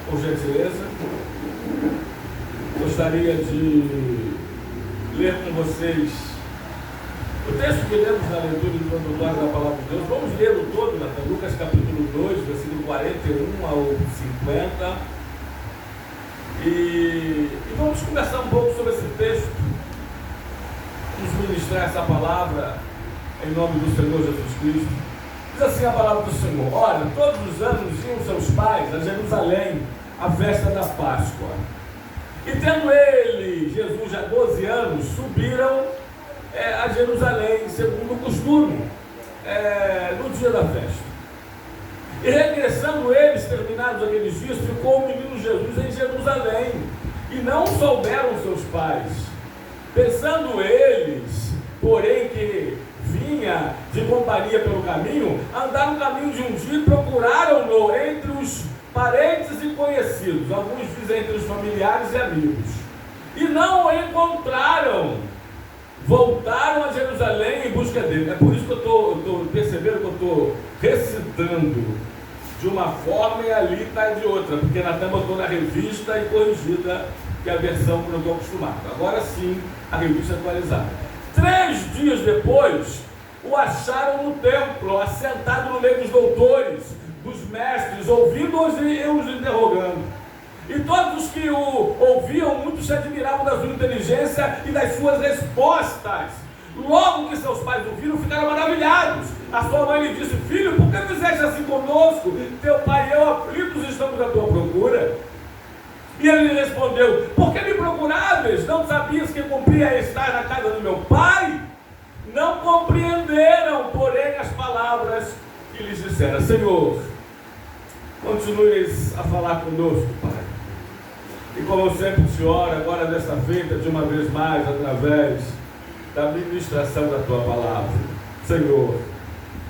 Por gentileza, gostaria de ler com vocês o texto que lemos na leitura do introdutório da Palavra de Deus. Vamos ler o todo, Lucas capítulo 2, versículo 41 ao 50. E vamos conversar um pouco sobre esse texto, vamos ministrar essa palavra em nome do Senhor Jesus Cristo. Diz assim a palavra do Senhor: olha, todos os anos iam seus pais a Jerusalém, à festa da Páscoa. E tendo ele, Jesus, já 12 anos, subiram a Jerusalém, segundo o costume, no dia da festa. E regressando eles, terminados aqueles dias, ficou o menino Jesus em Jerusalém, e não souberam seus pais. Pensando eles, porém, que vinha de companhia pelo caminho, andaram o caminho de um dia e procuraram-no entre os parentes e conhecidos, alguns dizem entre os familiares e amigos, e não o encontraram. Voltaram a Jerusalém em busca dele. É por isso que eu estou percebendo que eu estou recitando de uma forma e ali está de outra, porque na tampa eu estou na revista e corrigida, que é a versão que eu estou acostumado. Agora sim, a revista atualizada. 3 dias depois, o acharam no templo, assentado no meio dos doutores, dos mestres, ouvindo-os e os interrogando. E todos os que o ouviam, muitos se admiravam da sua inteligência e das suas respostas. Logo que seus pais ouviram, ficaram maravilhados. A sua mãe lhe disse: filho, por que fizeste assim conosco? Teu pai e eu aflitos estamos à tua procura. E ele lhe respondeu: por que me procuráveis? Não sabias que cumpria estar na casa do meu pai? Não compreenderam, porém, as palavras que lhes disseram. Senhor, continues a falar conosco, Pai. E como eu sempre te oro, agora desta feita, de uma vez mais, através da ministração da tua palavra. Senhor,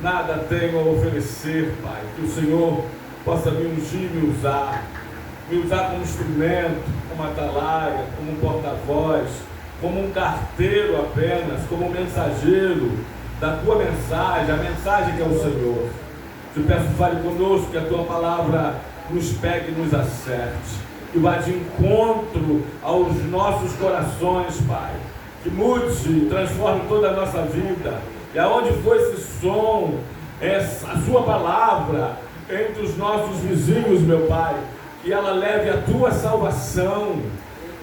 nada tenho a oferecer, Pai, que o Senhor possa me ungir, me usar como instrumento, como atalaia, como um porta-voz, como um carteiro apenas, como um mensageiro da tua mensagem, a mensagem que é o Senhor. Te peço, fale conosco, que a tua palavra nos pegue e nos acerte, que vá de encontro aos nossos corações, Pai, que mude, transforme toda a nossa vida, e aonde for esse som, a sua palavra entre os nossos vizinhos, meu Pai, que ela leve a tua salvação,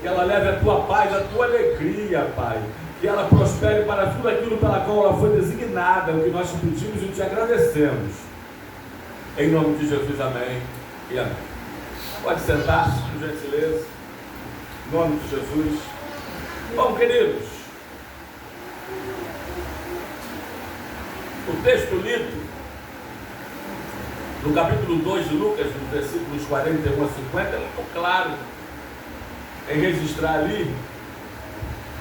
que ela leve a tua paz, a tua alegria, Pai, que ela prospere para tudo aquilo pela qual ela foi designada, o que nós te pedimos e te agradecemos. Em nome de Jesus, amém e amém. Pode sentar-se, por gentileza. Em nome de Jesus. Bom, queridos, o texto lido no capítulo 2 de Lucas, nos versículos 41 a 50, é muito claro em registrar ali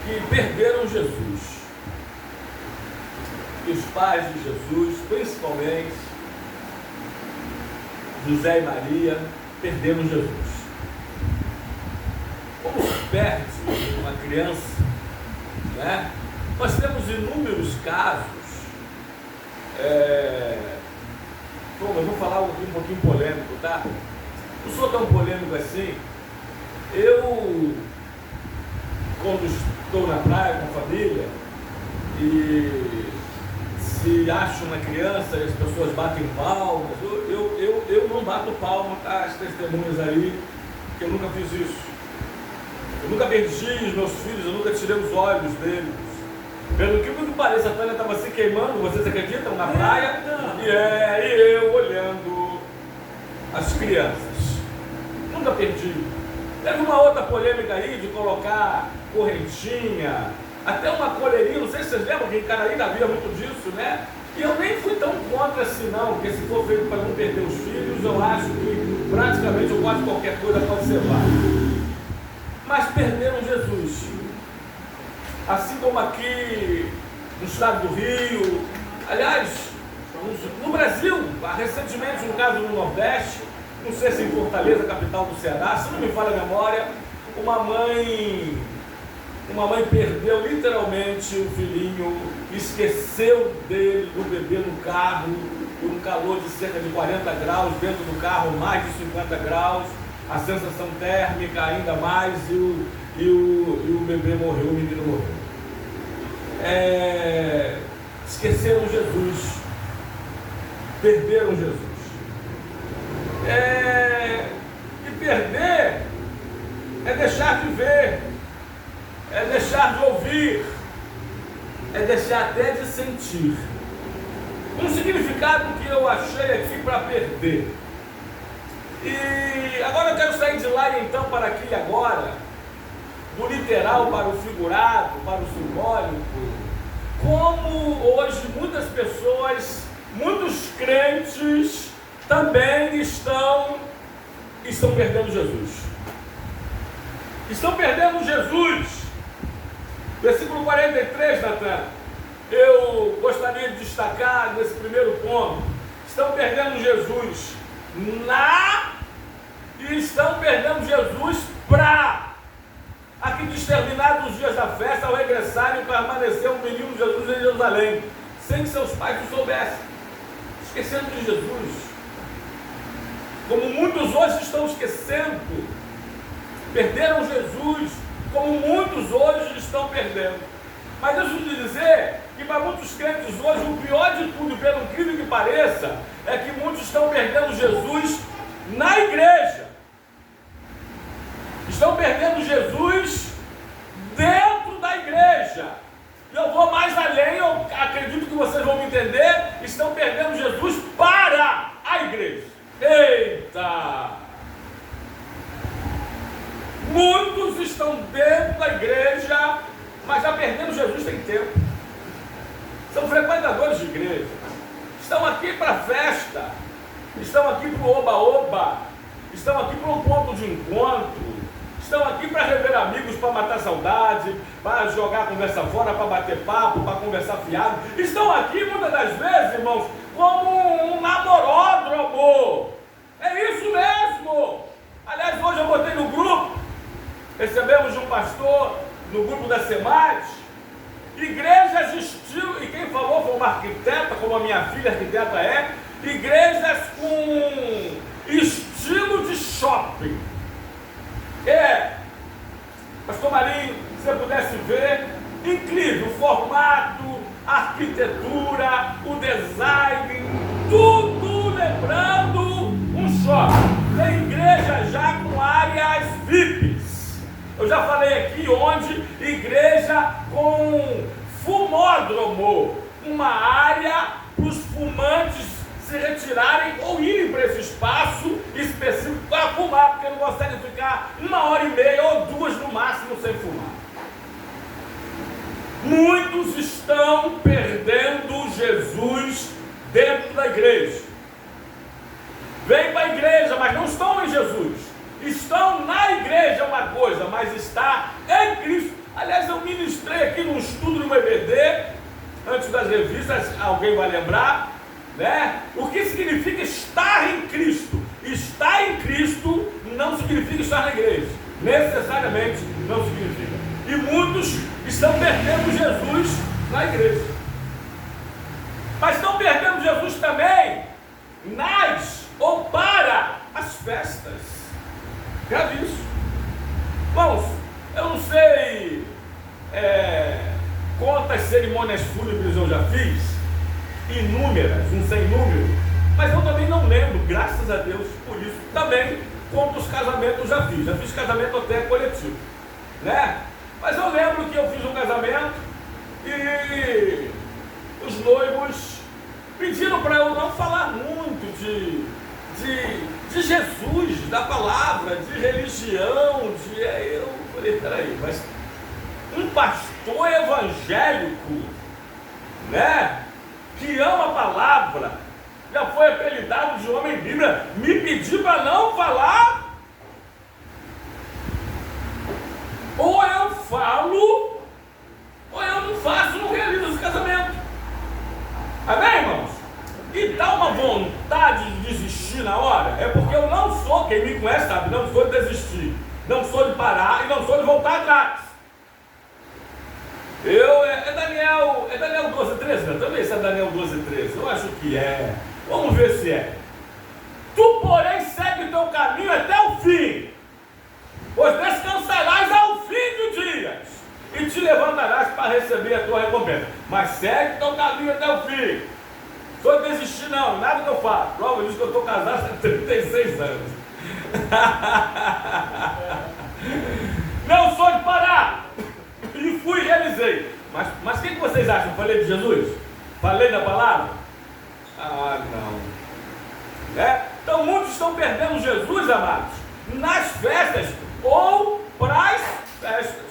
que perderam Jesus. E os pais de Jesus, principalmente José e Maria, perderam Jesus. Como se perde uma criança, né? Nós temos inúmeros casos. Bom, eu vou falar um pouquinho polêmico, tá? Não sou tão polêmico assim. Eu, quando estou na praia com a família e se acho uma criança e as pessoas batem palmas, eu não bato palma, tá? As testemunhas aí, que eu nunca fiz isso. Eu nunca perdi os meus filhos, eu nunca tirei os olhos deles. Pelo que muito parece, a Tânia estava se queimando, vocês acreditam, na praia, e eu olhando as crianças. Nunca perdi. Teve uma outra polêmica aí de colocar correntinha, até uma coleirinha, não sei se vocês lembram, que em Canaí havia muito disso, né? E eu nem fui tão contra assim não, porque se for feito para não perder os filhos, eu acho que praticamente ou quase qualquer coisa pode ser válida. Mas perderam Jesus. Assim como aqui no estado do Rio, aliás, no Brasil, recentemente, no caso do Nordeste, não sei se em Fortaleza, capital do Ceará, se não me falha a memória, uma mãe perdeu literalmente o filhinho, esqueceu dele, do bebê no carro, com um calor de cerca de 40 graus, dentro do carro mais de 50 graus, a sensação térmica ainda mais, e o bebê morreu, o menino morreu. Esqueceram Jesus, perderam Jesus. E perder é deixar de ver, é deixar de ouvir, é deixar até de sentir. Um significado que eu achei aqui para perder. E agora eu quero sair de lá e então para aqui agora, do literal para o figurado, para o simbólico, como hoje muitas pessoas, muitos crentes também estão perdendo Jesus. Estão perdendo Jesus. Versículo 43, Natan, eu gostaria de destacar nesse primeiro ponto. Estão perdendo Jesus e estão perdendo Jesus aqui diz, terminados os dias da festa, ao regressarem, permaneceu o menino Jesus em Jerusalém, sem que seus pais o soubessem. Esquecendo de Jesus. Como muitos hoje estão esquecendo, perderam Jesus, como muitos hoje estão perdendo. Mas deixa eu te dizer que para muitos crentes hoje, o pior de tudo, pelo incrível que pareça, é que muitos estão perdendo Jesus na igreja. Estão perdendo Jesus dentro da igreja. E eu vou mais além, eu acredito que vocês vão me entender. Estão perdendo Jesus para a igreja. Eita! Muitos estão dentro da igreja, mas já perdendo Jesus tem tempo. São frequentadores de igreja. Estão aqui para festa. Estão aqui para o oba-oba. Estão aqui para um ponto de encontro. Estão aqui para rever amigos, para matar saudade, para jogar a conversa fora, para bater papo, para conversar fiado. Estão aqui, muitas das vezes, irmãos, como um namoródromo. É isso mesmo. Aliás, hoje eu botei no grupo, recebemos de um pastor, no grupo da SEMAD, igrejas estilo, e quem falou foi uma arquiteta, como a minha filha arquiteta é, igrejas com estilo de shopping. Pastor Marinho, se você pudesse ver, incrível, o formato, a arquitetura, o design, tudo lembrando um shopping. Tem igreja já com áreas VIPs. Eu já falei aqui onde, igreja com fumódromo, uma área para os fumantes se retirarem ou irem para esse espaço específico para fumar, porque não conseguem ficar 1h30 ou 2 no máximo sem fumar. Muitos estão perdendo Jesus dentro da igreja. Vêm para a igreja, mas não estão em Jesus. Estão na igreja uma coisa, mas está em Cristo. Aliás, eu ministrei aqui num estudo no EBD, antes das revistas, alguém vai lembrar, né? O que significa estar em Cristo? Estar em Cristo não significa estar na igreja. Necessariamente não significa. E muitos estão perdendo Jesus na igreja. Mas estão perdendo Jesus também nas ou para as festas. Grave isso. Irmãos, eu não sei quantas cerimônias fúnebres eu já fiz, inúmeras, um sem número, mas eu também não lembro, graças a Deus por isso, também quantos casamentos eu já fiz casamento até coletivo, né? Mas eu lembro que eu fiz um casamento e os noivos pediram para eu não falar muito de Jesus, da palavra, de religião, eu falei, peraí, mas um pastor evangélico, né, que ama a palavra, já foi apelidado de homem bíblia, me pediu para não falar? Ou eu falo, ou eu não faço, não realizo esse casamento. Amém, irmãos? E dá uma vontade de desistir na hora. É porque eu não sou, quem me conhece sabe, não sou de desistir, não sou de parar e não sou de voltar atrás. É Daniel 12:13, né? Também isso é Daniel 12:13, eu acho que é. Vamos ver se é. Tu, porém, segue o teu caminho até o fim. mas segue teu caminho até o fim. Sou desistir não, nada que eu faço. Prova disso que eu estou casado há 36 anos. Não sou de parar. E fui e realizei. Mas o que vocês acham? Falei de Jesus? Falei da palavra? Ah, não. Então muitos estão perdendo Jesus, amados, nas festas ou para as festas.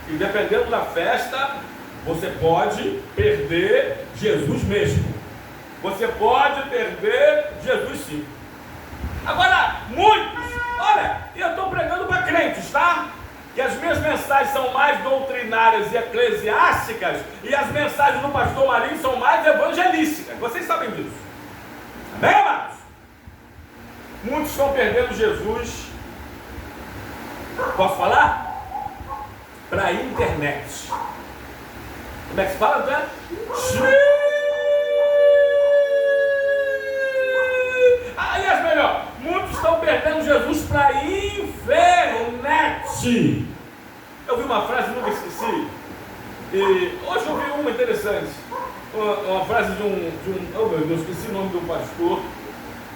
E dependendo da festa, você pode perder Jesus mesmo. Você pode perder Jesus sim. Agora, muitos, olha, eu estou pregando para crentes, tá? Que as minhas mensagens são mais doutrinárias e eclesiásticas, e as mensagens do pastor Marinho são mais evangelísticas. Vocês sabem disso. Amém, amados? Muitos estão perdendo Jesus. Posso falar? Para a internet. Como é que se fala, André? Aliás, melhor, muitos estão perdendo Jesus para a internet. Eu vi uma frase, nunca esqueci. E hoje eu vi uma interessante. Uma frase de um oh meu Deus, esqueci o nome do pastor.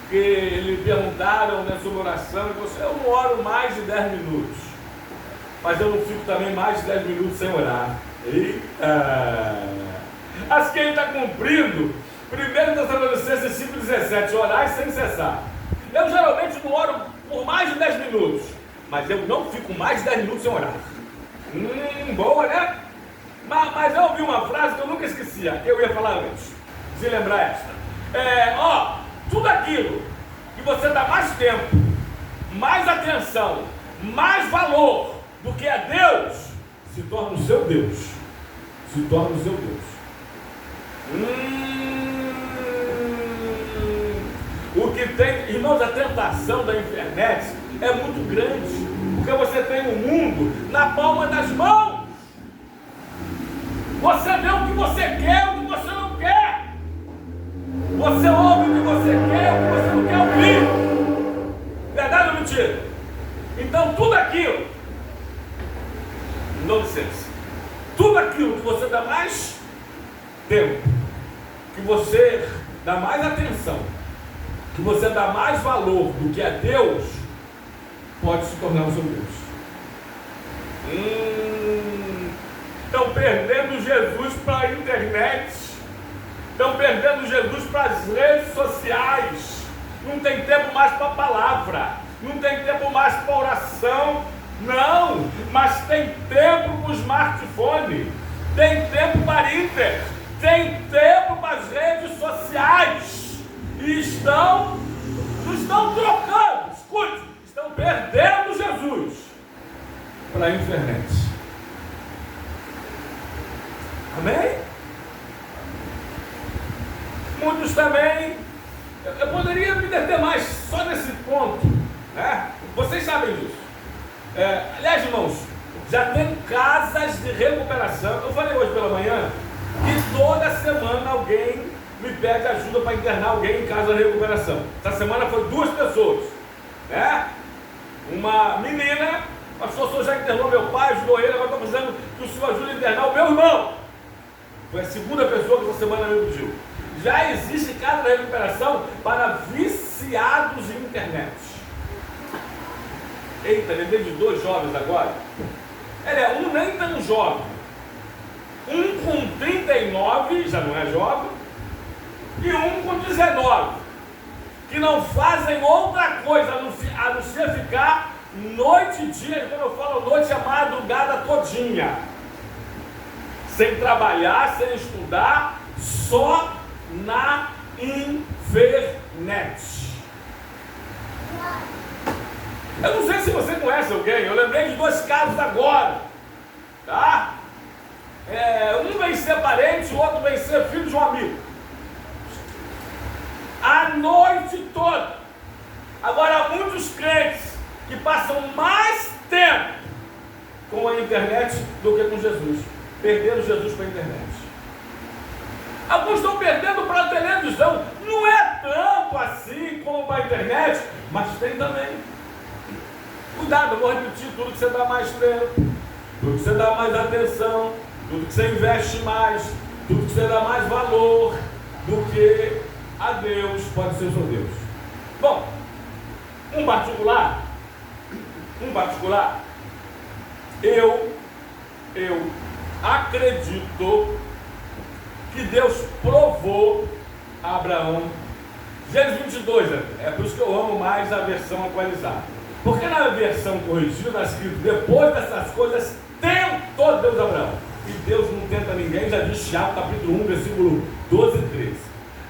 Que lhe perguntaram, né, sobre oração. Ele falou assim: eu não oro mais de 10 minutos. Mas eu não fico também mais de 10 minutos sem orar. Eita! Acho que ele está cumprindo 1 Tessalonicenses 5,17, orar sem cessar. Eu geralmente não oro por mais de 10 minutos, mas eu não fico mais de 10 minutos sem orar. Boa, né? Mas eu ouvi uma frase que eu nunca esquecia, que eu ia falar antes. Se lembrar esta. Tudo aquilo que você dá mais tempo, mais atenção, mais valor do que a Deus, se torna o seu Deus. Se torna o seu Deus. O que tem, irmãos, a tentação da internet é muito grande, porque você tem o mundo na palma das mãos. Você vê o que você quer, o que você não quer. Você ouve o que você quer, o que você não quer ouvir. Verdade ou mentira? Então tudo aquilo, não licença, tudo aquilo que você dá mais tempo, que você dá mais atenção, que você dá mais valor do que a Deus, pode se tornar o seu Deus. Estão perdendo Jesus para a internet, estão perdendo Jesus para as redes sociais. Não tem tempo mais para a palavra, não tem tempo mais para a oração, não, mas tem tempo para o smartphone, tem tempo para Inter, tem tempo para as redes sociais, e não estão trocando, escute, estão perdendo Jesus para a internet. Amém? Muitos também, eu poderia me deter mais só nesse ponto, né? Vocês sabem disso. Aliás, irmãos, já tem casas de recuperação. Eu falei hoje pela manhã que toda semana alguém me pede ajuda para internar alguém em casa de recuperação. Essa semana foi 2 pessoas, né? Uma menina, o pastor já internou meu pai, ajudou ele, agora estou precisando que o senhor ajude a internar o meu irmão. Foi a segunda pessoa que essa semana me pediu. Já existe casa de recuperação para viciados em internet. Eita, lembrei de 2 jovens agora. Um nem tão jovem. Um com 39, já não é jovem, e um com 19, que não fazem outra coisa a não ser ficar noite e dia, quando eu falo noite, a madrugada todinha, sem trabalhar, sem estudar, só na internet. Eu não sei se você conhece alguém, eu lembrei de 2 casos agora, tá? Um vem ser parente, o outro vem ser filho de um amigo. A noite toda. Agora, há muitos crentes que passam mais tempo com a internet do que com Jesus. Perderam Jesus para a internet. Alguns estão perdendo para a televisão. Não é tanto assim como para a internet, mas tem também. Cuidado, eu vou repetir: tudo que você dá mais tempo, tudo que você dá mais atenção, tudo que você investe mais, tudo que você dá mais valor do que a Deus, pode ser o seu Deus. Bom, um particular, eu acredito que Deus provou a Abraão. Gênesis 22, é por isso que eu amo mais a versão atualizada. Porque na versão corrigida está escrito: depois dessas coisas tentou Deus Abraão. E Deus não tenta ninguém, já diz Tiago capítulo 1, versículo 12 e 13.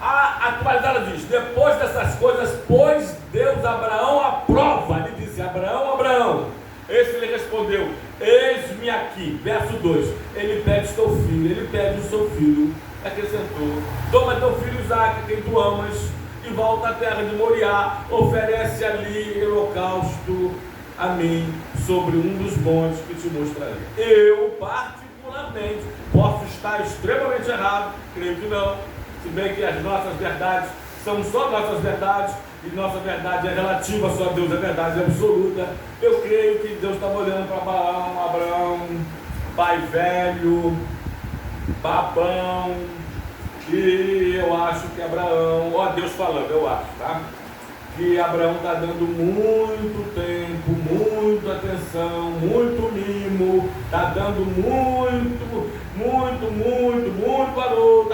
A atualizada diz: depois dessas coisas, pôs Deus Abraão à prova. Ele disse: Abraão, Abraão. Esse lhe respondeu: eis-me aqui. Verso 2: ele pede o seu filho, ele pede o seu filho. Acrescentou: toma teu filho Isaque, quem tu amas, e volta à terra de Moriá, oferece ali holocausto a mim sobre um dos montes que te mostrarei. Eu particularmente posso estar extremamente errado, creio que não, se bem que as nossas verdades são só nossas verdades, e nossa verdade é relativa, só Deus é verdade absoluta. Eu creio que Deus estava olhando para Abraão, pai velho, babão, e eu acho que Abraão, ó Deus falando, eu acho, tá? Que Abraão está dando muito tempo, muita atenção, muito mimo, está dando muito valor.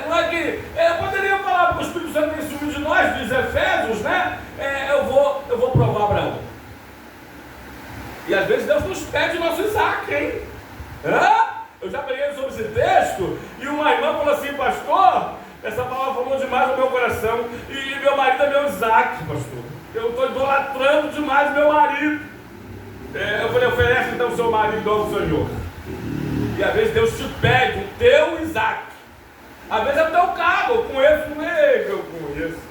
Não é que eu poderia falar, porque o Espírito Santo tem subido de nós, diz Efésios, né? Eu vou provar Abraão. E às vezes Deus nos pede o nosso Isaque, hein? Eu já preguei sobre esse texto e uma irmã falou assim: pastor, essa palavra falou demais no meu coração, e meu marido é meu Isaque, pastor. Eu estou idolatrando demais meu marido. Eu falei: oferece então o seu marido ao Senhor. E às vezes Deus te pede o teu Isaque. Às vezes é o teu carro. Eu conheço,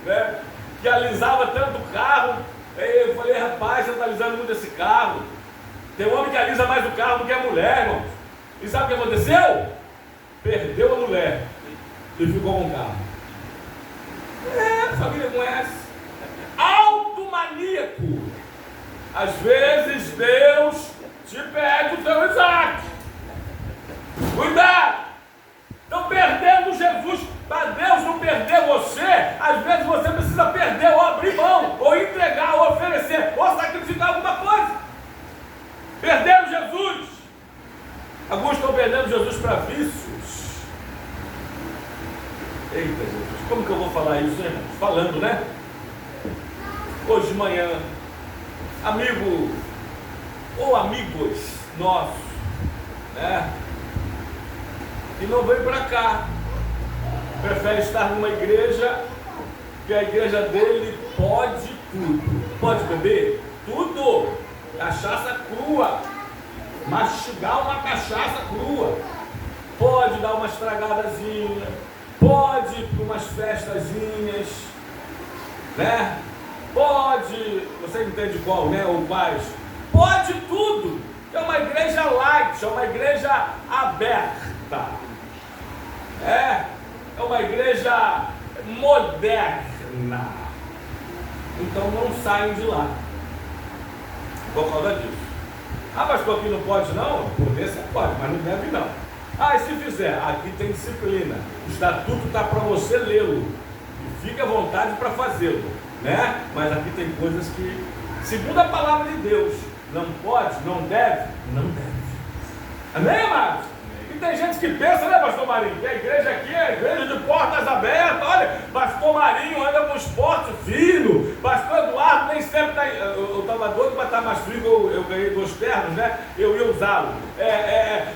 né? Que alisava tanto o carro. Eu falei: rapaz, você está alisando muito esse carro. Tem um homem que alisa mais o carro do que a mulher, irmão. E sabe o que aconteceu? Perdeu a mulher e ficou com o carro. A família conhece. Automaníaco. Às vezes Deus te pede o teu Isaque. Cuidado! Estão perdendo Jesus. Para Deus não perder você, às vezes você precisa perder, ou abrir mão, ou entregar, ou oferecer, ou sacrificar alguma coisa. Perderam Jesus. Alguns estão perdendo Jesus para vícios. Eita Jesus, como que eu vou falar isso, irmãos? Falando, né? Hoje de manhã, amigo ou amigos nossos, né? E não vem para cá, prefere estar numa igreja, que a igreja dele pode tudo. Pode beber? Tudo. Cachaça crua. Mastigar uma cachaça crua. Pode dar uma estragadazinha. Pode ir para umas festazinhas, né? Pode, você entende qual, né? Ou quais? Pode tudo. É uma igreja light, é uma igreja aberta. É uma igreja moderna. Então não saiam de lá por causa disso. Pastor, aqui não pode não? Poder você pode, mas não deve não. E se fizer? Aqui tem disciplina. O estatuto está para você lê-lo. E fique à vontade para fazê-lo, né? Mas aqui tem coisas que, segundo a palavra de Deus, não pode, não deve, não deve. Amém, amados? E tem gente que pensa, né, pastor Marinho, que a igreja aqui é a igreja de portas abertas. Olha, pastor Marinho anda com esporte fino, pastor Eduardo nem sempre está. Eu estava doido para estar mais frio, eu ganhei 2 ternos, né? Eu ia usá-lo.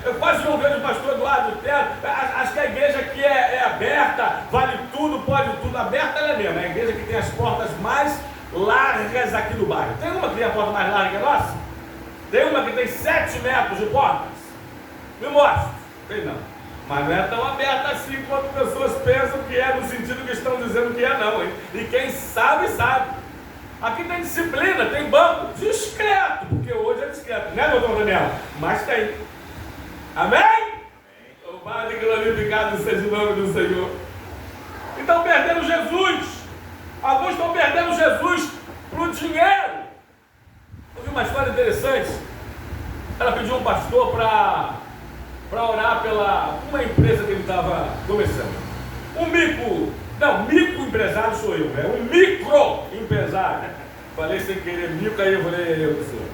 Eu quase não vejo o pastor Eduardo de terno. Acho que a igreja aqui é aberta, vale tudo, pode tudo. Aberta ela é mesmo, é a igreja que tem as portas mais largas aqui do bairro. Tem uma que tem a porta mais larga que a nossa? Tem uma que tem 7 metros de portas? Me mostra. Tem não. Mas não é tão aberta assim quanto pessoas pensam que é, no sentido que estão dizendo que é não, hein? E quem sabe, sabe. Aqui tem disciplina, tem banco, discreto, porque hoje é discreto, né, doutor Daniel? Mas tem. Amém? O Pai glorificado seja o nome do Senhor. Então perderam Jesus. Alguns estão perdendo Jesus para o dinheiro. Eu vi uma história interessante. Ela pediu um pastor para para orar pela uma empresa que ele estava começando. Micro empresário sou eu, né? Um micro empresário. Falei sem querer micro, aí eu falei, eu senhor.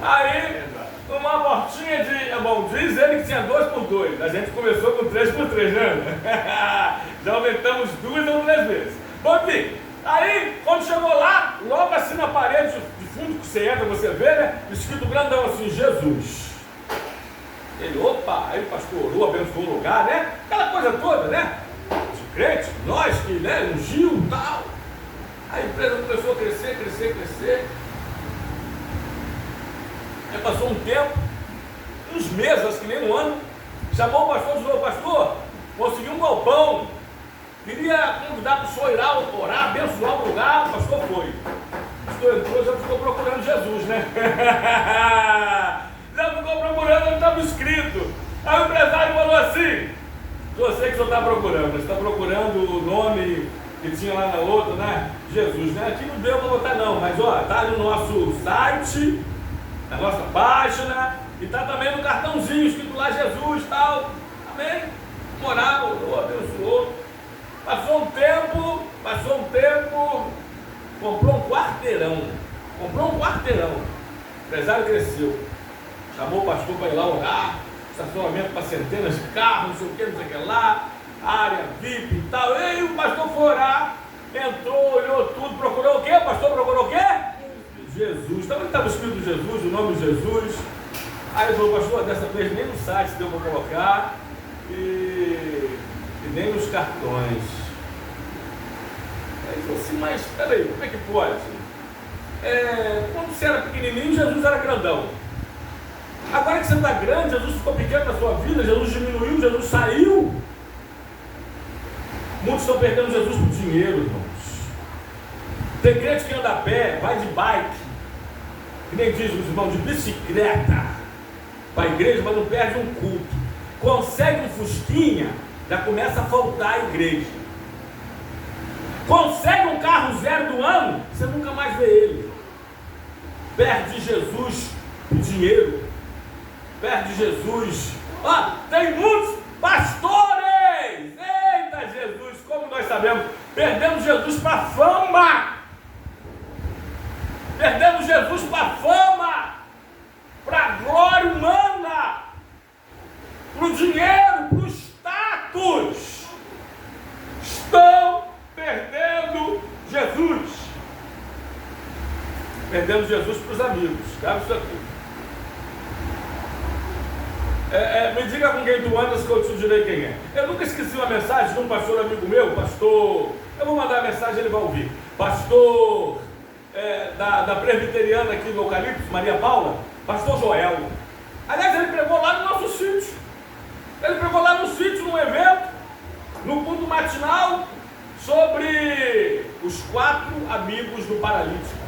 Aí, uma mortinha de. Bom, diz ele que tinha 2x2. A gente começou com 3x3, né? Já aumentamos 2 ou 3 vezes. Bom, enfim, aí, quando chegou lá, logo assim na parede, de fundo que você entra, você vê, né? Escrito grandão assim, Jesus. Ele, opa, aí o pastor orou, abençoou o lugar, né? Aquela coisa toda, né? De crente, nós que, né, ungiu e tal. A empresa começou a crescer. Aí passou um tempo, uns meses, acho que nem um ano, chamou o pastor de novo, pastor, consegui um galpão, queria convidar para o senhor ir lá orar, abençoar o lugar, o pastor foi. O pastor entrou, já ficou procurando Jesus, né? Já ficou procurando onde estava escrito. Aí o empresário falou assim, eu sei que o senhor está procurando, você está procurando o nome que tinha lá na outra, né? Jesus, né? Aqui não deu para botar não, mas ó, está no nosso site, na nossa página, e está também no cartãozinho escrito lá Jesus e tal. Amém? Moral, orou, abençoou. Passou um tempo, comprou um quarteirão. O empresário cresceu. Chamou o pastor para ir lá orar, estacionamento para centenas de carros, não sei o que lá, área VIP e tal. E o pastor foi orar, entrou, olhou tudo, procurou o quê? O pastor procurou o quê? Jesus. Também estava escrito Jesus, o nome de Jesus. Aí ele falou, pastor, dessa vez nem no site deu para colocar e nem nos cartões. Aí ele falou assim, mas peraí, como é que pode? Quando você era pequenininho, Jesus era grandão. Agora que você está grande, Jesus ficou pequeno na sua vida, Jesus diminuiu, Jesus saiu. Muitos estão perdendo Jesus por dinheiro, irmãos. Tem crente que anda a pé, vai de bike, que nem diz os irmãos, de bicicleta, para a igreja, mas não perde um culto. Consegue um fusquinha, já começa a faltar a igreja. Consegue um carro zero do ano, você nunca mais vê ele. Perde Jesus por dinheiro. Perde Jesus. Tem muitos pastores. Eita Jesus, como nós sabemos, perdemos Jesus para a fama. Perdemos Jesus para a fama, para a glória humana, para o dinheiro, para o status. Estão perdendo Jesus. Perdemos Jesus para os amigos. Grave isso aqui. Me diga com quem tu andas que eu te direi quem é. Eu nunca esqueci uma mensagem de um pastor amigo meu, pastor. Eu vou mandar a mensagem, ele vai ouvir. Pastor da presbiteriana aqui no Eucalipto, Maria Paula, pastor Joel. Aliás, ele pregou lá no nosso sítio. Ele pregou lá no sítio, num evento, no culto matinal, sobre os 4 amigos do paralítico.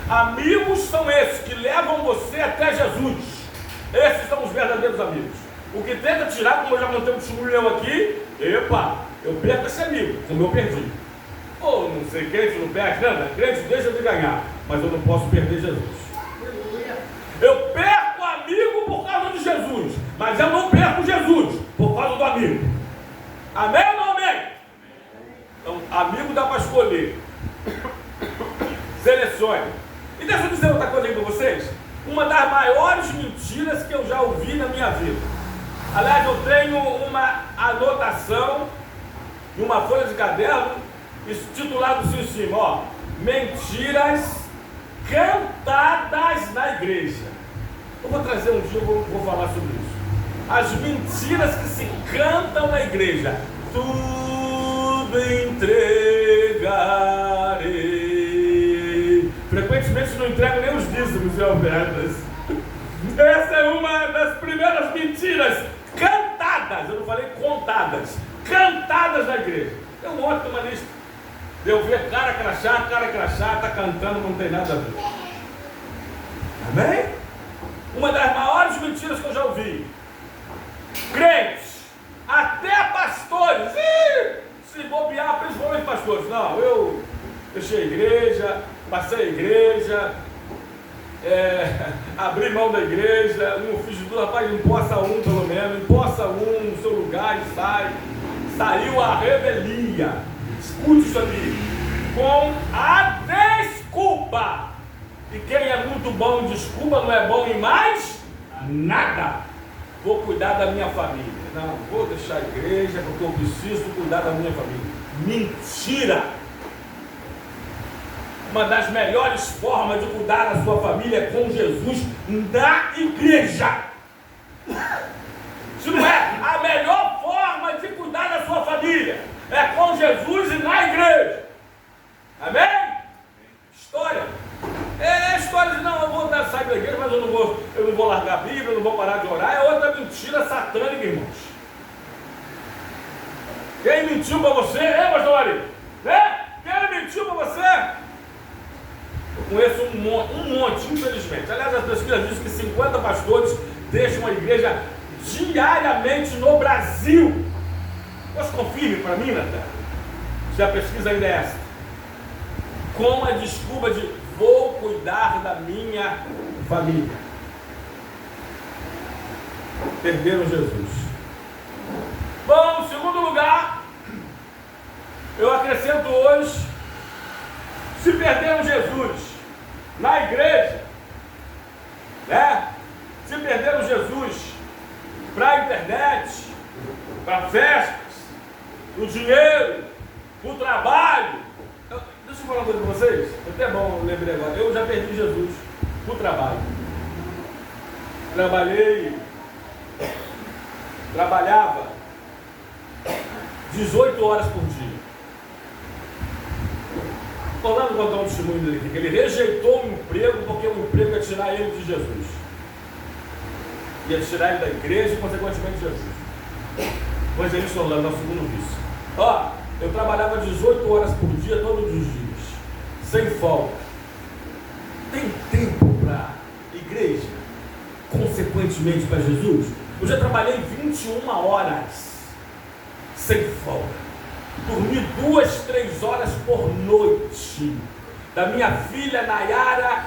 Amigos são esses que levam você até Jesus. Esses são os verdadeiros amigos. O que tenta tirar, como eu já montei um testemunho aqui, eu perco esse amigo, como eu perdi. Não sei, crente não perde, não, crente deixa de ganhar, mas eu não posso perder Jesus. Eu perco amigo por causa de Jesus, mas eu não perco Jesus por causa do amigo. Amém ou não amém? Então, amigo dá para escolher. Selecione. E deixa eu dizer outra coisa aí para vocês. Uma das maiores mentiras que eu já ouvi na minha vida. Aliás, eu tenho uma anotação em uma folha de caderno titulado assim em cima, mentiras cantadas na igreja. Eu vou trazer um dia, eu vou falar sobre isso. As mentiras que se cantam na igreja. Tudo entregarei. Frequentemente não entregam nem os dízimos e ofertas. Essa é uma das primeiras mentiras cantadas, eu não falei contadas, cantadas na igreja. Tem um outro, uma lista. Eu ver cara crachá, está cantando, não tem nada a ver. Amém? Uma das maiores mentiras que eu já ouvi. Crentes, até pastores, se bobear, principalmente pastores. Não, eu deixei a igreja, passei a igreja. abrir mão da igreja, não fiz de tudo, rapaz, empossa um pelo menos, empossa um no seu lugar e sai. Saiu a revelia, escute isso aqui, com a desculpa. E quem é muito bom em desculpa não é bom em mais nada. Vou cuidar da minha família. Não, vou deixar a igreja porque eu preciso cuidar da minha família. Mentira! Uma das melhores formas de cuidar da sua família é com Jesus na igreja. Se não é a melhor forma de cuidar da sua família, é com Jesus e na igreja. Amém? História. É história de não, eu vou sair da igreja, mas eu não vou largar a Bíblia, eu não vou parar de orar. É outra mentira satânica, irmãos. Quem mentiu para você, pastor Ari? Né? Quem mentiu para você? Eu conheço um monte, infelizmente. Aliás, as pesquisas dizem que 50 pastores deixam a igreja diariamente no Brasil. Você confirme para mim, Natan, se a pesquisa ainda é essa. Com a desculpa de vou cuidar da minha família. Perderam Jesus. Bom, em segundo lugar, eu acrescento hoje, se perderam Jesus na igreja, né? Se perderam Jesus para a internet, para festas, para o dinheiro, para o trabalho. Deixa eu falar uma coisa para vocês, até bom, eu lembrei agora. Eu já perdi Jesus para o trabalho. Trabalhava 18 horas por dia. Orlando contar um testemunho dele aqui, que ele rejeitou o emprego porque o emprego ia tirar ele de Jesus. Ia tirar ele da igreja e consequentemente de Jesus. O evangelista Orlando, nosso segundo vice. Ó, eu trabalhava 18 horas por dia, todos os dias, sem folga. Tem tempo para igreja? Consequentemente para Jesus? Eu já trabalhei 21 horas, sem folga. Dormi 2, 3 horas por noite. Da minha filha Nayara,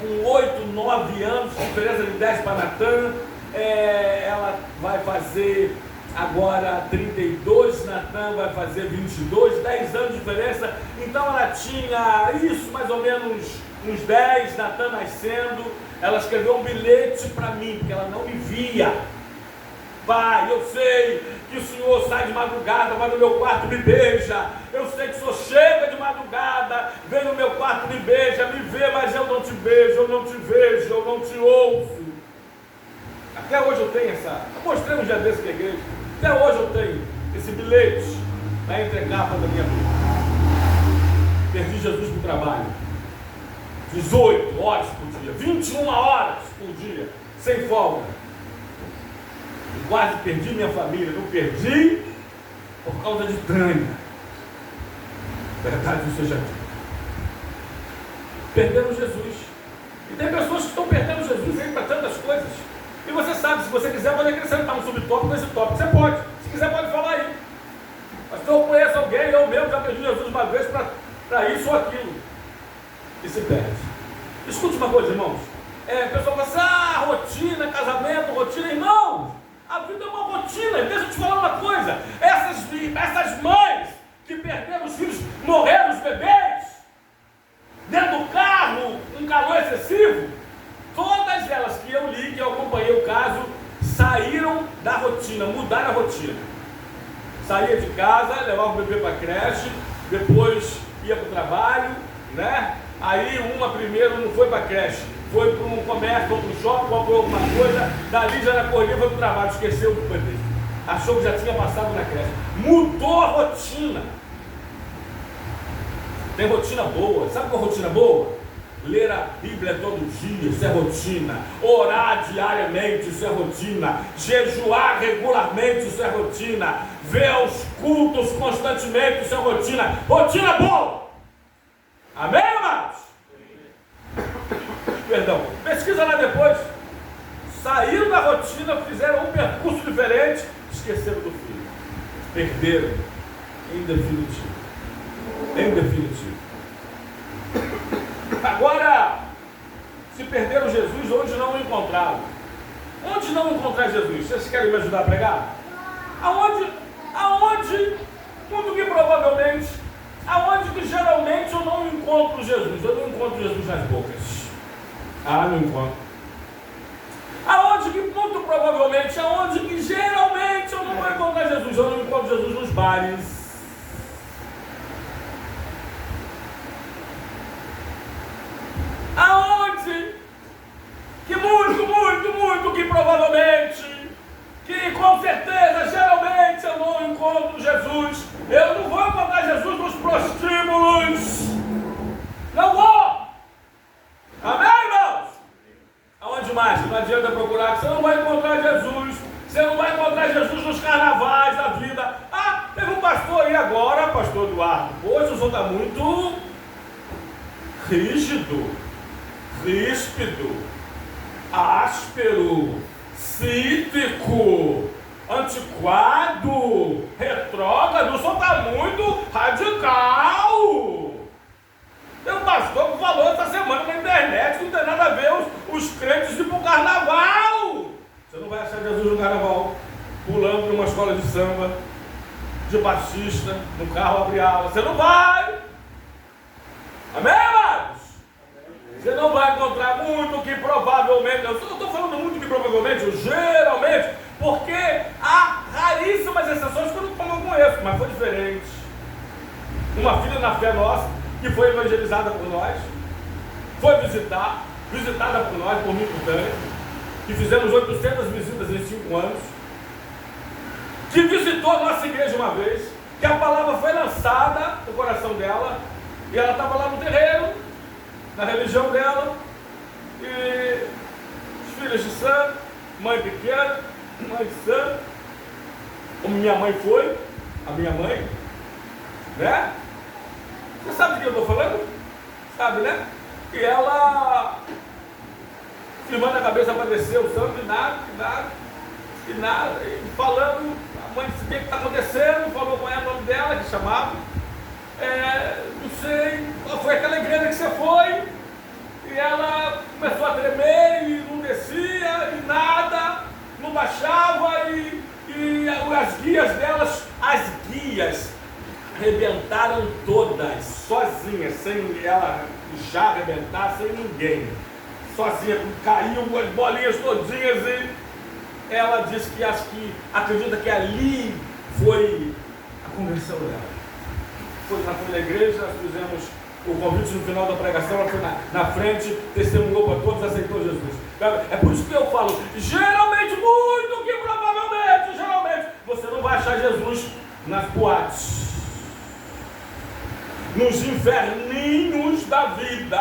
com 8, 9 anos, diferença de 10 para Natan, ela vai fazer agora 32, Natan vai fazer 22, 10 anos de diferença. Então ela tinha isso, mais ou menos uns 10, Natan nascendo. Ela escreveu um bilhete para mim, porque ela não me via. Pai, eu sei que o Senhor sai de madrugada, vai no meu quarto, me beija. Eu sei que o Senhor chega de madrugada, vem no meu quarto, me beija, me vê, mas eu não te beijo, eu não te vejo, eu não te ouço. Até hoje eu tenho essa. Eu mostrei um dia desse na igreja. Até hoje eu tenho esse bilhete na entrecapa da minha vida. Perdi Jesus para o trabalho. 18 horas por dia, 21 horas por dia, sem folga. Eu quase perdi minha família. Não perdi por causa de Tânia. Verdade não seja dita. Perderam Jesus. E tem pessoas que estão perdendo Jesus aí para tantas coisas. E você sabe, se você quiser, pode acrescentar um subtópico nesse tópico. Você pode. Se quiser, pode falar aí. Mas se eu conheço alguém, eu mesmo já perdi Jesus uma vez para isso ou aquilo. E se perde. Escute uma coisa, irmãos. O pessoal fala assim, rotina, casamento, rotina. Irmãos, a vida é uma rotina. E deixa eu te falar uma coisa. Essas mães que perderam os filhos, morreram os bebês, dentro do carro, um calor excessivo, todas elas que eu li, que eu acompanhei o caso, saíram da rotina, mudaram a rotina. Saía de casa, levava o bebê para a creche, depois ia para o trabalho, né? Aí uma primeiro não foi para a creche, foi para um comércio, foi para um shopping, comprou alguma coisa, dali já na corrida foi para o trabalho, esqueceu do bebê. Achou que já tinha passado na creche. Mudou a rotina. Tem rotina boa. Sabe qual é a rotina boa? Ler a Bíblia todo dia, isso é rotina. Orar diariamente, isso é rotina. Jejuar regularmente, isso é rotina. Ver os cultos constantemente, isso é rotina. Rotina boa! Amém, amados? Perdão. Pesquisa lá depois. Saíram da rotina, fizeram um percurso diferente, esqueceram do filho. Perderam. Em definitivo. Em definitivo. Agora, se perderam Jesus, onde não o encontraram. Onde não encontrar Jesus? Vocês querem me ajudar a pregar? Aonde, muito que provavelmente, aonde que geralmente eu não encontro Jesus? Eu não encontro Jesus nas bocas. Não encontro. Aonde que muito provavelmente, aonde que geralmente eu não vou encontrar Jesus? Eu não encontro Jesus nos bares. Aonde que muito que provavelmente, que com certeza, geralmente eu não encontro Jesus. Eu não vou encontrar Jesus nos prostíbulos. Não vou. Amém, irmãos? Aonde mais? Não adianta procurar, você não vai encontrar Jesus. Você não vai encontrar Jesus nos carnavais da vida. Teve um pastor aí agora, pastor Eduardo. Hoje o senhor está muito rígido, ríspido, áspero, cítrico, antiquado, retrógrado. O senhor está muito radical. Tem um pastor que falou essa semana na internet que não tem nada a ver os crentes ir para o carnaval. Você não vai achar Jesus no carnaval, pulando numa escola de samba, de baixista, no carro abrir aula. Você não vai. Amém, amados? Você não vai encontrar muito que provavelmente, eu estou falando muito que provavelmente, ou geralmente, porque há raríssimas exceções que eu não conheço, mas foi diferente. Uma filha na fé nossa, que foi evangelizada por nós, foi visitada por nós, por mim e por Tânia, que fizemos 800 visitas em 5 anos, que visitou a nossa igreja uma vez, que a palavra foi lançada no coração dela, e ela estava lá no terreiro, na religião dela, e os filhos de santo, mãe pequena, mãe de santo, como minha mãe foi, a minha mãe, né? Você sabe do que eu estou falando? Sabe, né? E ela, firmando a cabeça, apareceu o santo, e nada, e falando, a mãe disse o que está acontecendo, falou com ela o nome dela, que chamava, não sei, qual foi aquela igreja que você foi, e ela começou a tremer, e não descia, e nada, não baixava, e as guias delas, arrebentaram todas, sozinhas, sem ela já arrebentar, sem ninguém, sozinha, caiu as bolinhas todinhas, e ela disse que acredita que ali foi a conversão dela. Foi na igreja, nós fizemos o convite no final da pregação, ela foi na frente, testemunhou para todos, aceitou Jesus. É por isso que eu falo, geralmente, muito que provavelmente, você não vai achar Jesus nas boates, nos inferninhos da vida.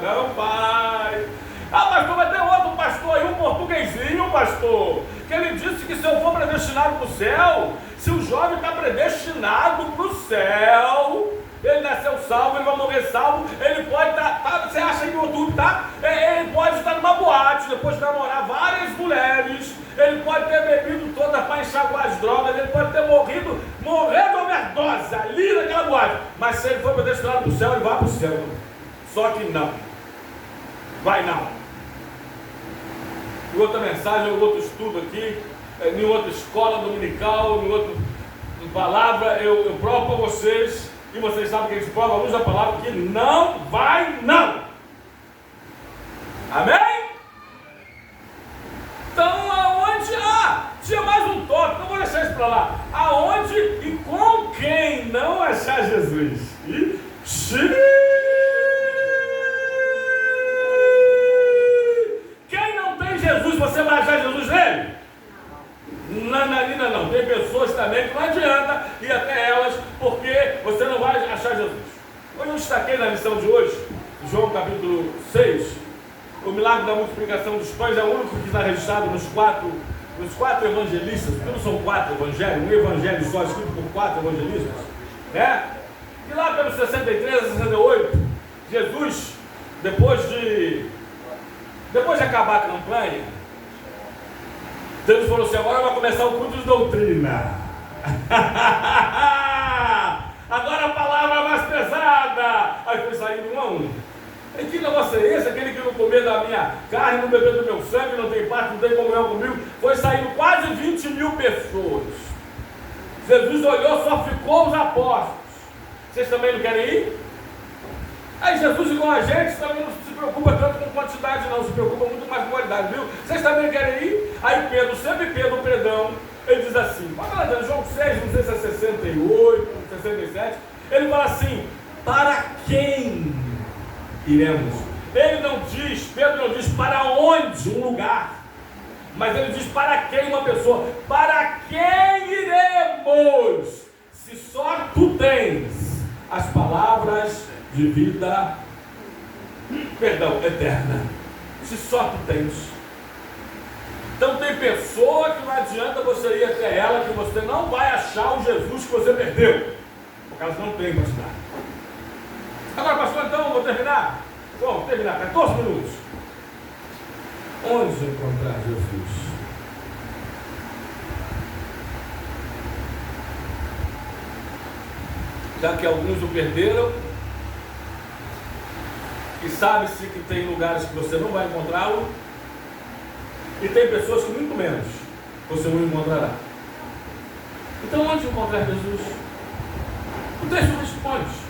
Não vai. Pastor, vai ter outro pastor aí, um portuguesinho, pastor, que ele disse que se eu for predestinado para o céu, se o jovem está predestinado para o céu, ele nasceu salvo, ele vai morrer salvo, ele pode estar, você acha que o outro está? Ele pode estar numa boate, depois de namorar várias mulheres, ele pode ter bebido todas para enxaguar as drogas, ele pode ter morrer de overdose ali naquela boate, mas se ele for predestinado para o céu, ele vai para o céu. Só que não, vai não. Em outra mensagem, em outro estudo aqui, em outra escola dominical, em outra palavra, eu provo para vocês, e vocês sabem que eles provam a luz da palavra, que não vai não. Amém? Então, aonde? Tinha mais um tópico, eu vou deixar isso para lá. Aonde e com quem não achar Jesus? Quem não tem Jesus, você vai achar Jesus nele? Não. Tem pessoas também que não adianta ir até elas, porque você não vai achar Jesus. Hoje eu destaquei na lição de hoje, João capítulo 6, o milagre da multiplicação dos pães é o único que está registrado nos quatro evangelistas, porque não são 4 evangelhos, um evangelho só escrito por 4 evangelistas, né? E lá pelos 63 a 68, Jesus, depois de acabar a campanha, Jesus falou assim: agora vai começar o culto de doutrina. Agora a palavra é mais pesada. Aí foi saindo um a um. E que negócio é esse? Aquele que não comer da minha carne, não beber do meu sangue, não tem parte, não tem comunhão comigo. Foi saindo quase 20 mil pessoas. Jesus olhou, só ficou os apóstolos. Vocês também não querem ir? Aí Jesus, igual a gente, também não se preocupa tanto com quantidade, não. Se preocupa muito mais com qualidade, viu? Vocês também querem ir? Aí Pedro, sempre Pedro, o predão, ele diz assim, João 6, não sei se é 68, 67, ele fala assim, para quem iremos? Ele não diz, Pedro não diz para onde, um lugar, mas ele diz para quem, uma pessoa. Para quem iremos? Se só tu tens as palavras de vida, eterna. Se só tu tens. Então tem pessoa que não adianta você ir até ela, que você não vai achar o Jesus que você perdeu, porque elas não têm para te dar. Agora, pastor, então, vou terminar. Vamos terminar, 14 minutos. Onde encontrar Jesus? Já que alguns o perderam, e sabe-se que tem lugares que você não vai encontrá-lo, e tem pessoas que muito menos você não encontrará. Então, onde encontrar Jesus? O texto responde.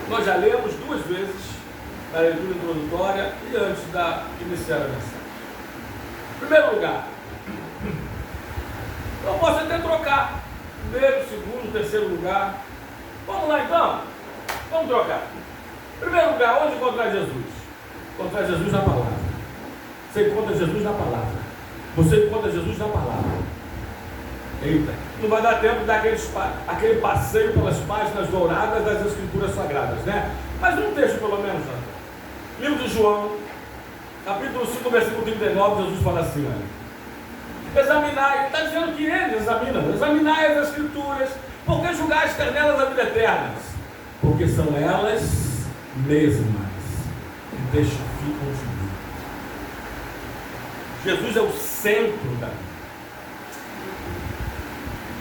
Nós já lemos 2 vezes na leitura introdutória e antes da iniciar a mensagem. Em primeiro lugar, eu posso até trocar primeiro, segundo, terceiro lugar. Vamos lá então? Vamos trocar. Em primeiro lugar, onde encontrar Jesus? Encontrar Jesus na palavra. Você encontra Jesus na palavra. Você encontra Jesus na palavra. Eita, não vai dar tempo de dar aquele passeio pelas páginas douradas das Escrituras Sagradas, né? Mas um texto pelo menos, né? Livro de João, capítulo 5, versículo 39, Jesus fala assim, olha, examinai, ele está dizendo que eles examinam, examinai as Escrituras, porque julgais ter nelas a vida eterna, porque são elas mesmas que testificam de mim. Jesus é o centro da vida.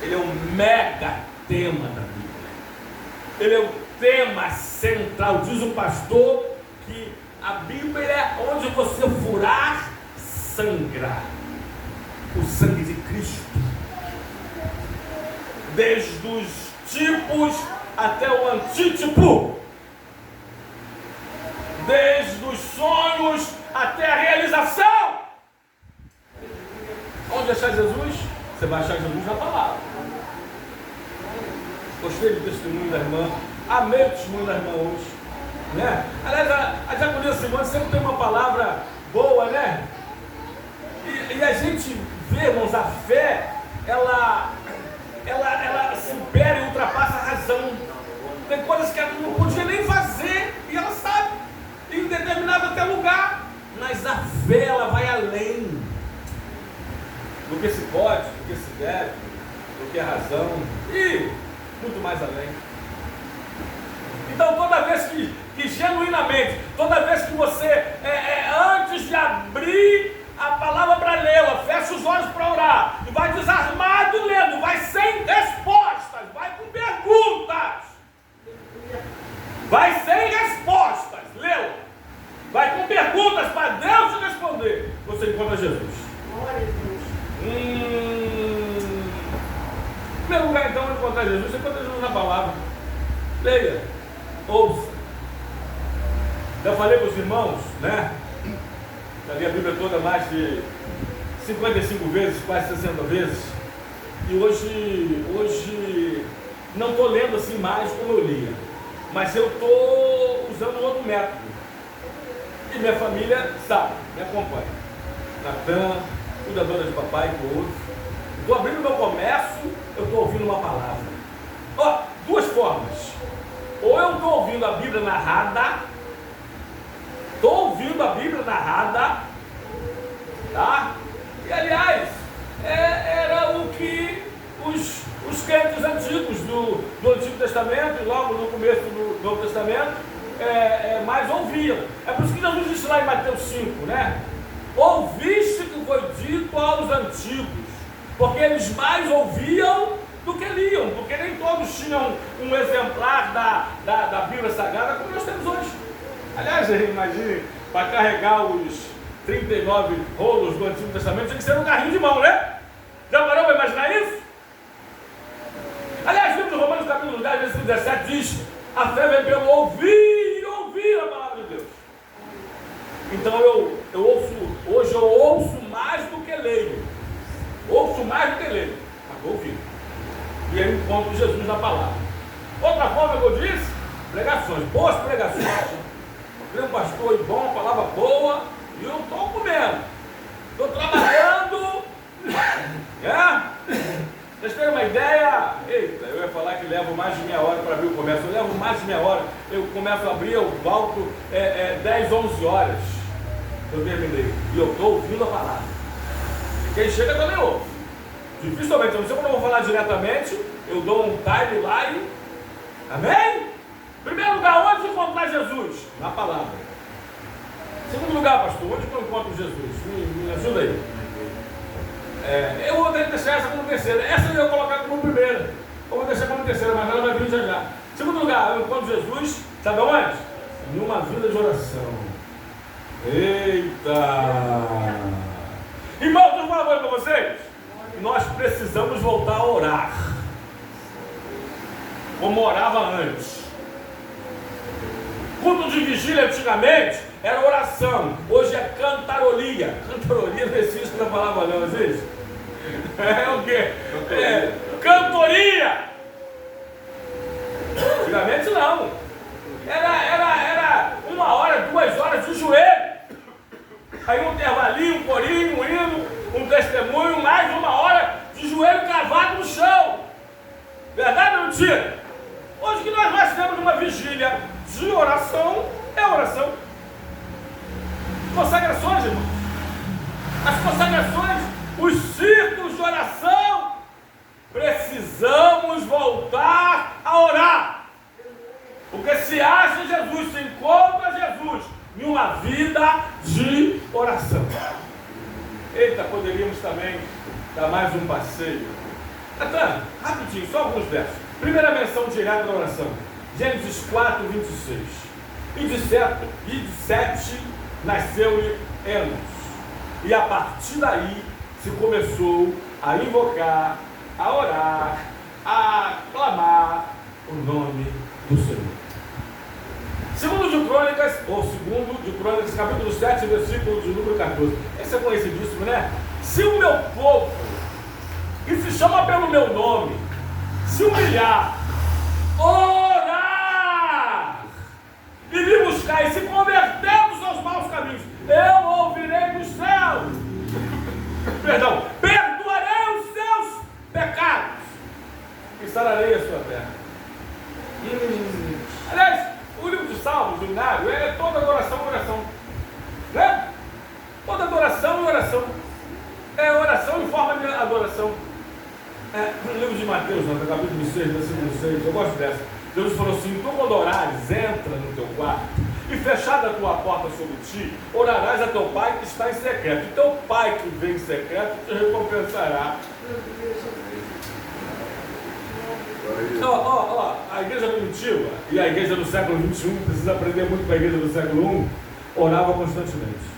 Ele é o mega tema da Bíblia. Ele é o tema central. Diz o pastor que a Bíblia é onde você furar, sangra. O sangue de Cristo. Desde os tipos até o antítipo. Desde os sonhos até a realização. Onde achar Jesus? Você vai achar Jesus na palavra. Gostei do testemunho da irmã. Amei o testemunho da irmã hoje. Né? Aliás, a diaconia Simone sempre tem uma palavra boa, né? E a gente vê, irmãos, a fé, ela supera e ultrapassa a razão. Tem coisas que ela não podia nem fazer, e ela sabe, em determinado até lugar. Mas a fé, ela vai além do que se pode, do que se deve, do que a razão, e muito mais além. Então, toda vez que genuinamente, toda vez que você, antes de abrir a palavra para lê-la, fecha os olhos para orar, e vai desarmado lendo, vai sem respostas, vai com perguntas, vai sem respostas, lê-la, vai com perguntas para Deus te responder, você encontra Jesus. Glória a Deus. Em primeiro lugar, então, onde encontrar Jesus? Você encontra Jesus na palavra. Leia, ouça. Já falei para os irmãos, né? Já li a Bíblia toda mais de 55 vezes, quase 60 vezes. E hoje não estou lendo assim mais como eu lia. Mas eu estou usando um outro método. E minha família sabe, me acompanha. Natan, cuidadora de papai e com outros. Estou abrindo meu comércio, eu estou ouvindo uma palavra. Duas formas. Ou eu estou ouvindo a Bíblia narrada, tá? E aliás, era o que os crentes antigos do Antigo Testamento, e logo no começo do Novo Testamento, mais ouviam. É por isso que Jesus disse lá em Mateus 5, né? Ouviste que foi dito aos antigos, porque eles mais ouviam do que liam, porque nem todos tinham um exemplar da Bíblia Sagrada como nós temos hoje. Aliás, imagine, para carregar os 39 rolos do Antigo Testamento, tinha que ser um carrinho de mão, né? Já parou para imaginar isso? Aliás, o livro de Romanos, capítulo 10, versículo 17, diz: a fé vem pelo ouvir e ouvir a palavra de Deus. Então hoje eu ouço mais do que leio. Ouço mais do que leio, mas estou ouvindo. E aí encontro Jesus na palavra. Outra forma que eu disse, pregações, boas pregações. Um pastor bom, palavra boa, e eu estou comendo. Estou trabalhando. Vocês terem uma ideia? Eita, eu ia falar que levo mais de meia hora para abrir o comércio. Eu levo mais de meia hora. Eu começo a abrir, eu volto 10, 11 horas. Eu terminei. E eu estou ouvindo a palavra. E quem chega também ouve. Dificilmente, eu não sei quando eu vou falar diretamente, eu dou um timeline. Amém? Primeiro lugar, onde encontrar Jesus? Na palavra. Segundo lugar, pastor, onde eu encontro Jesus? Me ajuda aí. Eu vou deixar essa como terceira. Essa eu vou colocar como primeira. Eu vou deixar como terceira, mas ela vai vir já já. Segundo lugar, eu encontro Jesus, sabe onde? Em uma vida de oração. Eita! Irmãos, eu vou falar para vocês. Nós precisamos voltar a orar. Como orava antes. Culto de vigília antigamente era oração, hoje é cantarolia. Cantarolia não existe na palavra não existe? É o quê? Cantoria. Antigamente não. Era 1 hora, 2 horas de joelho. Aí um intervalinho, um corinho, um hino, um testemunho, mais 1 hora de joelho cravado no chão. Verdade ou mentira? Hoje que nós temos uma vigília de oração, é oração. Consagrações, irmãos. As consagrações, os círculos de oração. Precisamos voltar a orar. Porque se acha Jesus, se encontra Jesus em uma vida de oração. Eita, poderíamos também dar mais um passeio. Natan, rapidinho, só alguns versos. Primeira menção direta da oração. Gênesis 4, 26. E de Sete nasceu-lhe Enos. E a partir daí se começou a invocar, a orar, a clamar o nome do Senhor. Segundo de Crônicas, capítulo 7, versículo de número 14. Esse é conhecidíssimo, né? Se o meu povo, que se chama pelo meu nome, se humilhar, orar e me buscar e se converter dos seus maus caminhos, eu ouvirei dos céus. Perdão, perdoarei os seus pecados e sararei a sua terra. Aliás, o livro de Salmos, o Inário, é toda adoração e oração. Né? Toda adoração e oração. É oração em forma de adoração. No livro de Mateus, no capítulo 6, versículo 6, eu gosto dessa. Deus falou assim: tu quando orares, entra no teu quarto e fechada a tua porta sobre ti, orarás a teu pai que está em secreto. E teu pai que vem em secreto te recompensará. A igreja primitiva e a igreja do século XXI, precisa aprender muito com a igreja do século I, orava constantemente.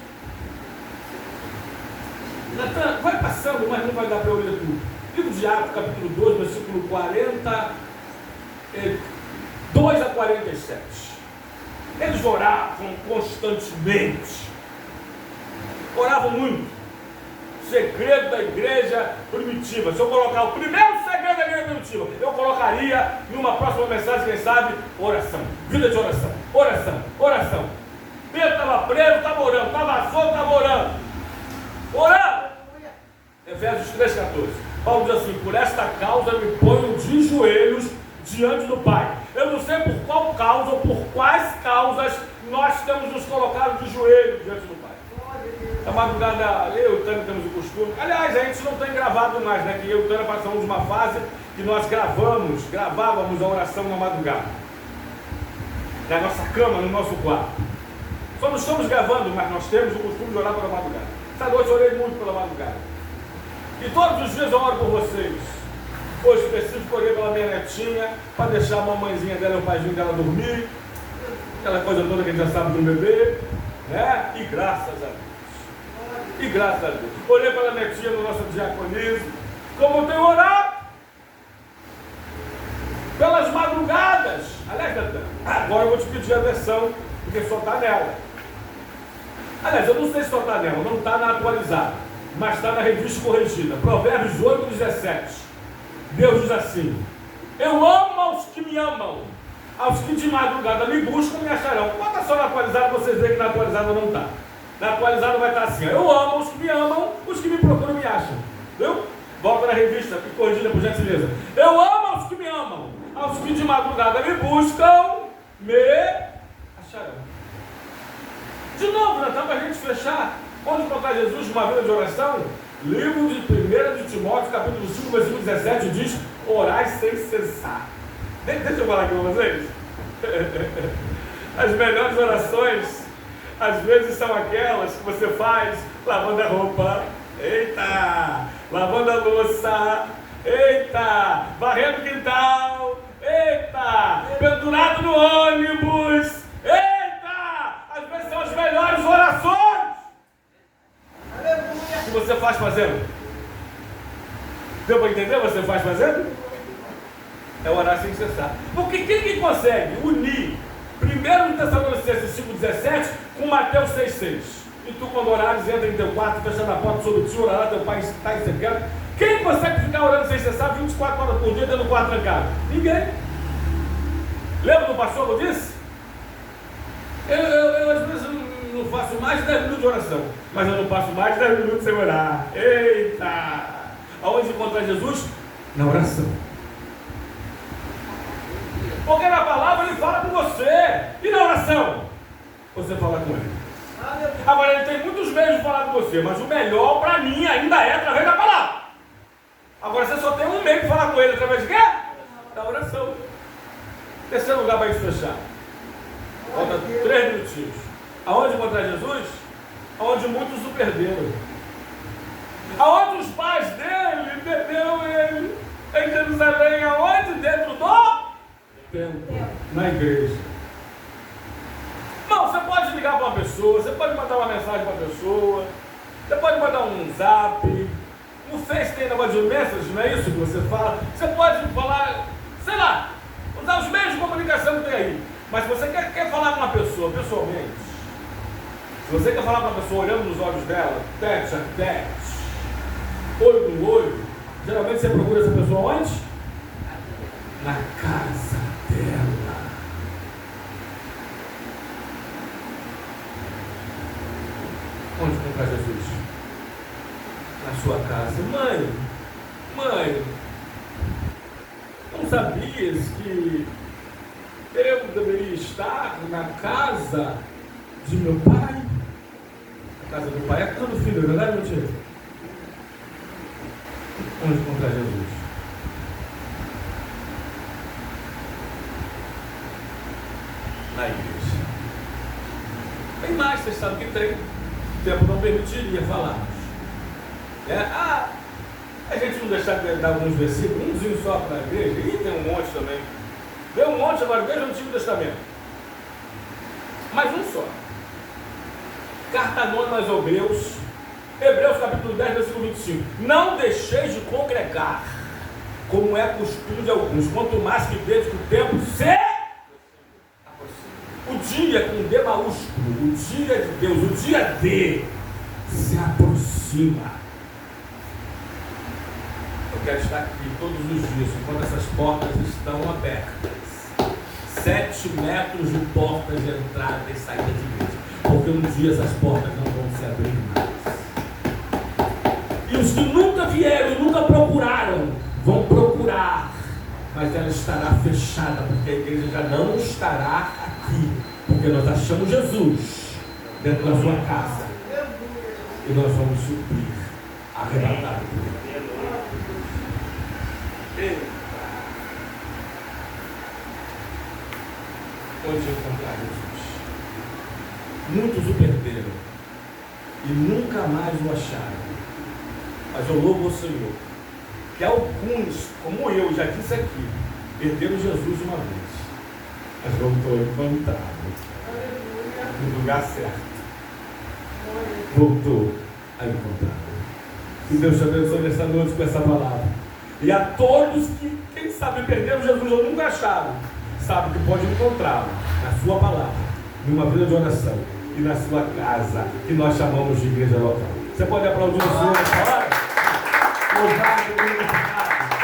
Natan, vai passando, mas não vai dar para eu ler tudo. Livro de Atos, capítulo 2, versículo 42 a 47. Eles oravam constantemente. Oravam muito. Segredo da igreja primitiva. Se eu colocar o primeiro segredo da igreja primitiva, eu colocaria em uma próxima mensagem, quem sabe, oração. Vida de oração. Oração. Oração. Pedro estava preso, estava orando. Estava solto, estava orando. Orando. Efésios 3,14. Paulo diz assim: por esta causa me ponho de joelhos diante do Pai. Eu não sei por qual causa ou por quais causas nós temos nos colocado de joelhos diante do Pai. Na madrugada, eu e o Tânia temos o costume. Aliás, a gente não tem gravado mais, né? Que eu e o Tânia passamos de uma fase que nós gravávamos a oração na madrugada. Na nossa cama, no nosso quarto. Só não estamos gravando, mas nós temos o costume de orar pela madrugada. Essa noite eu orei muito pela madrugada. E todos os dias eu oro por vocês. Hoje específico, orei pela minha netinha, para deixar a mamãezinha dela e o paizinho dela dormir. aquela coisa toda que a gente já sabe do bebê, né? E graças a Deus. E graças a Deus. Olhei para a netinha no nosso diaconismo, como eu tenho orado. Pelas madrugadas. Aliás, agora eu vou te pedir a versão, porque só está nela. Aliás, eu não sei se só está nela, não está na atualizada, mas está na revista corrigida. Provérbios 8:17. Deus diz assim: eu amo aos que me amam, aos que de madrugada me buscam me acharão. Bota só na atualizada, vocês veem que na atualizada não está. Na atualizada vai estar assim: eu amo aos que me amam, os que me procuram me acham. Viu? Volta na revista e corrigida, por gentileza. Eu amo aos que me amam, aos que de madrugada me buscam me acharão. De novo, né? Para a gente fechar, onde encontrar Jesus numa vida de oração? Livro de 1 de Timóteo, capítulo 5, versículo 17, diz: orai sem cessar. Deixa eu falar aqui com vocês. As melhores orações, às vezes, são aquelas que você faz lavando a roupa, eita, lavando a louça, eita, varrendo o quintal, eita, pendurado no ônibus, eita, às vezes são as melhores orações que você faz fazendo. Deu para entender? Você faz fazendo? É orar sem cessar. Porque quem que consegue unir 1 Tessalonicenses 5,17 com Mateus 6,6? E tu, quando orares, entra em teu quarto, fechando a porta sobre ti, orará teu pai está em secreto. Quem consegue ficar orando sem cessar 24 horas por dia dentro do quarto trancado? Ninguém. Lembra do pastor que eu disse? Eu às vezes não faço mais de 10 minutos de oração, mas eu não passo mais de 10 minutos sem orar. Eita! Aonde encontrar Jesus? Na oração. Porque na palavra ele fala com você. E na oração? Você fala com ele. Agora ele tem muitos meios de falar com você, mas o melhor para mim ainda é através da palavra. Agora você só tem um meio de falar com ele, através de quê? Da oração. Terceiro lugar para a gente fechar. Falta 3 minutinhos. Aonde encontrar Jesus? Aonde muitos o perderam. Aonde os pais dele perderam ele. Em Jerusalém, aonde? Dentro do templo, na igreja. Não, você pode ligar para uma pessoa, você pode mandar uma mensagem para a pessoa, você pode mandar um zap. No Face tem negócio de mensagens, não é isso que você fala? Você pode falar, sei lá, usar os meios de comunicação que tem aí. Mas se você quer falar com uma pessoa pessoalmente, se você quer falar com uma pessoa olhando nos olhos dela, tete a tete, olho no olho, geralmente você procura essa pessoa onde? Na casa dela. Onde encontrar Jesus? Na sua casa. Mãe, não sabias que eu deveria estar na casa de meu pai? A casa do pai é a casa do filho, é verdade ou mentira? Onde encontrar Jesus? Na igreja. Tem mais, vocês sabem que tem. O tempo não permitiria falarmos. A gente não deixar de dar alguns versículos, umzinho só para a igreja, e tem um monte também. Tem um monte agora, veja no Antigo Testamento. Mas um só. Carta anônima aos Hebreus capítulo 10, versículo 25. Não deixeis de congregar, como é costume de alguns, quanto mais que vedes que o tempo se aproxima. O dia com D maiúsculo, o dia de Deus, o dia D se aproxima. Eu quero estar aqui todos os dias, enquanto essas portas estão abertas. 7 metros de portas de entrada e saída de igreja. Porque um dia essas portas não vão se abrir mais. E os que nunca vieram e nunca procuraram, vão procurar. Mas ela estará fechada, porque a igreja já não estará aqui. Porque nós achamos Jesus dentro da sua casa. E nós vamos suprir, arrebatar por ele. Onde encontrar Jesus? Muitos o perderam e nunca mais o acharam. Mas eu louvo ao Senhor que alguns, como eu já disse aqui, perderam Jesus uma vez mas voltou encontrado no lugar certo. Voltou a encontrar. Que Deus te abençoe nessa noite com essa palavra. E a todos que, quem sabe, perderam Jesus ou nunca acharam, sabe que pode encontrá-lo na sua palavra, numa vida de oração e na sua casa, que nós chamamos de igreja local. Você pode aplaudir o Senhor nessa hora? Louvado,